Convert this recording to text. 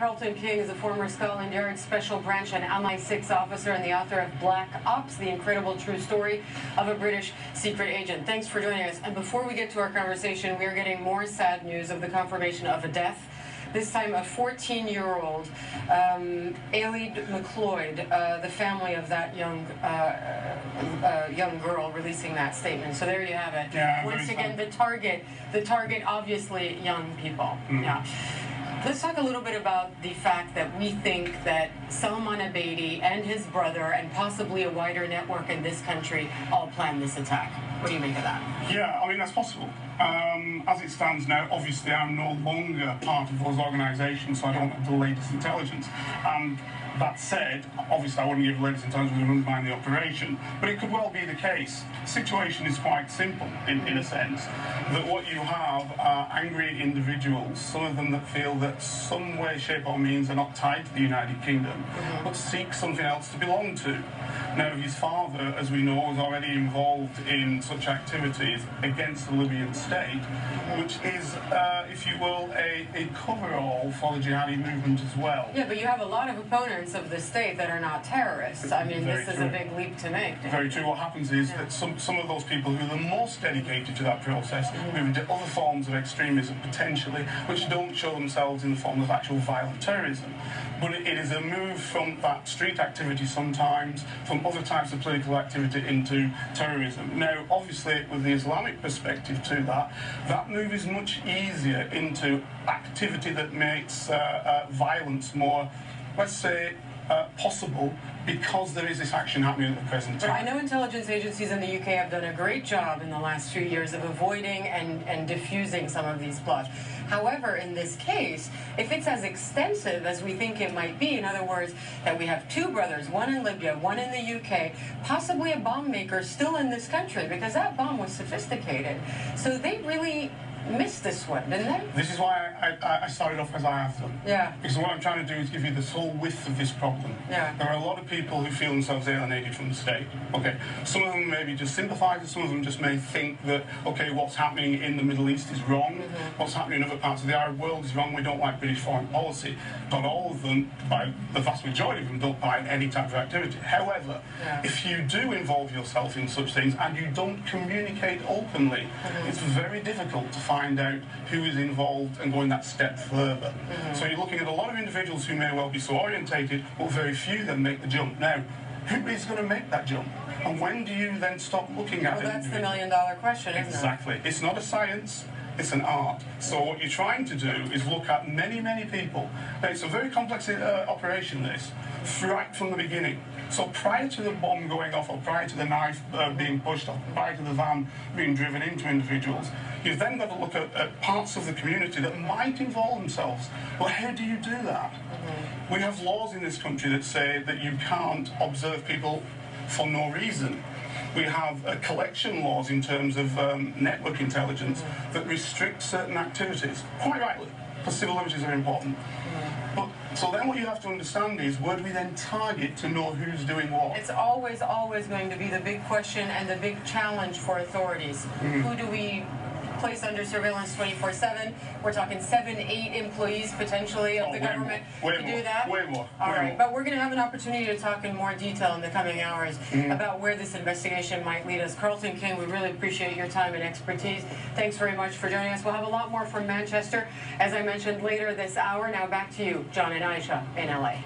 Carlton King is a former Scotland Yard Special Branch and MI6 officer and the author of Black Ops, the incredible true story of a British secret agent. Thanks for joining us. And before we get to our conversation, we are getting more sad news of the confirmation of a death. This time a 14-year-old, Ailey McLeod, the family of that young girl releasing that statement. So there you have it. Yeah, once again, the target obviously young people. Yeah. Let's talk a little bit about the fact that we think that Salman Abedi and his brother and possibly a wider network in this country all planned this attack. What do you make of that? Yeah, I mean, that's possible. As it stands now, obviously I'm no longer part of those organisations, so I don't have the latest intelligence. And that said, obviously I wouldn't give the latest intelligence and undermine the operation, but it could well be the case. The situation is quite simple, in a sense, that what you have are angry individuals, some of them that feel that some way, shape or means are not tied to the United Kingdom, but seek something else to belong to. Now, his father, as we know, is already involved in such activities against the Libyan state, which is, if you will, a cover-all for the jihadi movement as well. Yeah, but you have a lot of opponents of the state that are not terrorists. I mean, this is a big leap to make. Very true. What happens is that some of those people who are the most dedicated to that process move into other forms of extremism, potentially, which don't show themselves in the form of actual violent terrorism. But it is a move from that street activity sometimes, from other types of political activity into terrorism. Now, obviously, with the Islamic perspective to that, that move is much easier into activity that makes violence more, let's say, possible, because there is this action happening at the present time. But I know intelligence agencies in the UK have done a great job in the last few years of avoiding and diffusing some of these plots. However, in this case, if it's as extensive as we think it might be, in other words, that we have two brothers, one in Libya, one in the UK, possibly a bomb maker still in this country, because that bomb was sophisticated. So they really missed this one, didn't they? This is why I started off as I have done. Yeah. Because what I'm trying to do is give you the full width of this problem. Yeah. There are a lot of people who feel themselves alienated from the state. Okay. Some of them maybe just sympathise, some of them just may think that, okay, what's happening in the Middle East is wrong, what's happening in other parts of the Arab world is wrong, we don't like British foreign policy. Not all of them, by the vast majority of them, don't buy any type of activity. However, if you do involve yourself in such things and you don't communicate openly, it's very difficult to find out who is involved and going that step further. So you're looking at a lot of individuals who may well be so orientated, but very few then make the jump. Now, who is going to make that jump? And when do you then stop looking at it? Well, that's the million-dollar question, isn't it? Exactly. It's not a science. It's an art. So what you're trying to do is look at many, many people. Now, it's a very complex operation, this, right from the beginning. So prior to the bomb going off, or prior to the knife being pushed off, prior to the van being driven into individuals, you've then got to look at parts of the community that might involve themselves. Well, how do you do that? We have laws in this country that say that you can't observe people for no reason. We have collection laws in terms of network intelligence that restrict certain activities, quite rightly, because civil liberties are important. But so then what you have to understand is, where do we then target to know who's doing what? It's always going to be the big question and the big challenge for authorities. Who do we place under surveillance 24/7? We're talking 7, 8 employees potentially of the government to do that. Way more. All right, but we're going to have an opportunity to talk in more detail in the coming hours about where this investigation might lead us. Carlton King, we really appreciate your time and expertise. Thanks very much for joining us. We'll have a lot more from Manchester, as I mentioned, later this hour. Now back to you, John and Aisha in LA.